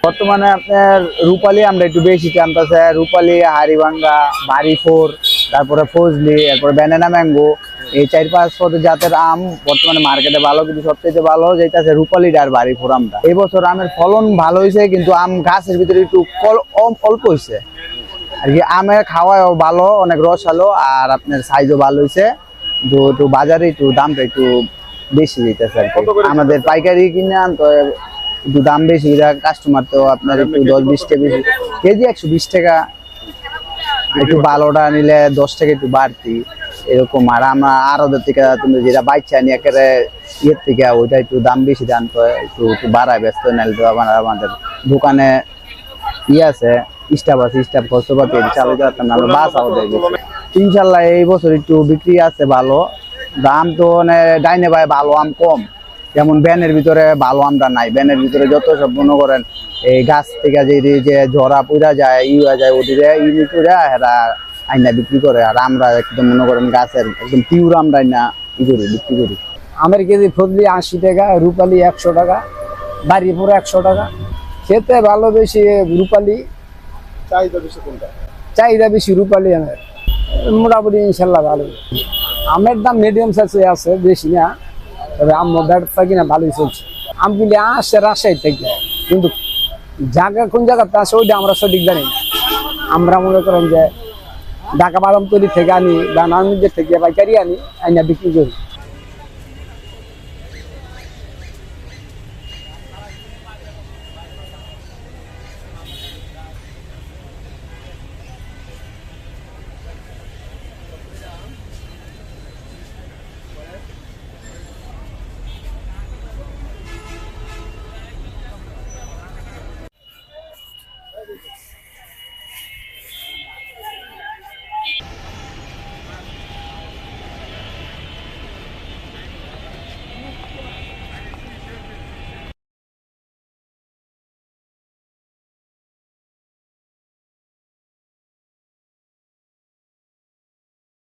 বর্তমানে আপনার রূপালী আমরা একটু বেশি টানতেছে, রূপালী, হাড়িভাঙ্গা, বাড়িফোর, তারপরে ফজলি, এরপরে ব্যানানা ম্যাঙ্গো, এই ৪-৫ জাতের আম বর্তমানে মার্কেটে ভালো, কিন্তু সবচেয়ে ভালো যেটা রূপালী আর বাড়িফোর আমটা। এই বছর আমের ফলন ভালো হয়েছে, কিন্তু আম গাছের ভিতরে একটু অল্প হয়েছে আর কি। আমের খাওয়াও ভালো, অনেক রস আলো, আর আপনার সাইজও ভালো হয়েছে, কিন্তু একটু বাজারে একটু দামটা একটু বেশি যেতেছে আর কি। আমাদের পাইকারি কিনে আনতে একটু দাম বেশি, কাস্টমার তো আপনার একটু 10-20 টাকা বেশি, কেজি 120 টাকা, একটু ভালোটা নিলে 10 টাকা একটু বাড়তি এরকম। আর আমরা আরো থেকে তুমি যেটা বাচ্চা নিয়ে একেবারে ইয়ের থেকে ওইটা একটু দাম বেশি জানতে হয়, একটু বাড়ায় ব্যস্ত নাহলে তো আমাদের দোকানে আছে স্টাফ আছে, স্টাফ খরচপাতি চালু করতাম না, বাস আমাদের। ইনশাল্লাহ এই বছর একটু বিক্রি আছে ভালো, দাম তো ডাইনে ভাই ভালো আম কম, যেমন ব্যানের ভিতরে ভালো আমটা নাই। ব্যানের ভিতরে যত সব মনে করেন এই গাছ থেকে যে ঝরা পুরা যায় হয়ে যায়, ওদিকে ইউনি করে এরা আইনা বিক্রি করে। আর আমরা একদম মনে করেন গাছের একদম পিওর আমরা আইনা বিক্রি করি। আমের কেজি ফজলি 80 টাকা, রূপালী 100 টাকা, বাড়িপুর 100 টাকা। খেতে ভালো বেশি রূপালী, চাহিদা বেশি কোনটা? চাহিদা বেশি রূপালী আমের। মোটামুটি ইনশাল্লাহ ভালো। আমের দাম মিডিয়াম সাইজে আছে, বেশি না, তবে আম ব্যবসা কিনা ভালোই চলছে। আমগুলি আসছে রাজশাহী থেকে, কিন্তু জায়গা কোন জায়গাতে আসে ওইটা আমরা সঠিক জানি না। আমরা মনে করেন যে ঢাকা বাদামতলি থেকে আনি বা নারায়ণগঞ্জ থেকে পাইকারি আনি, আইনা বিক্রি করি।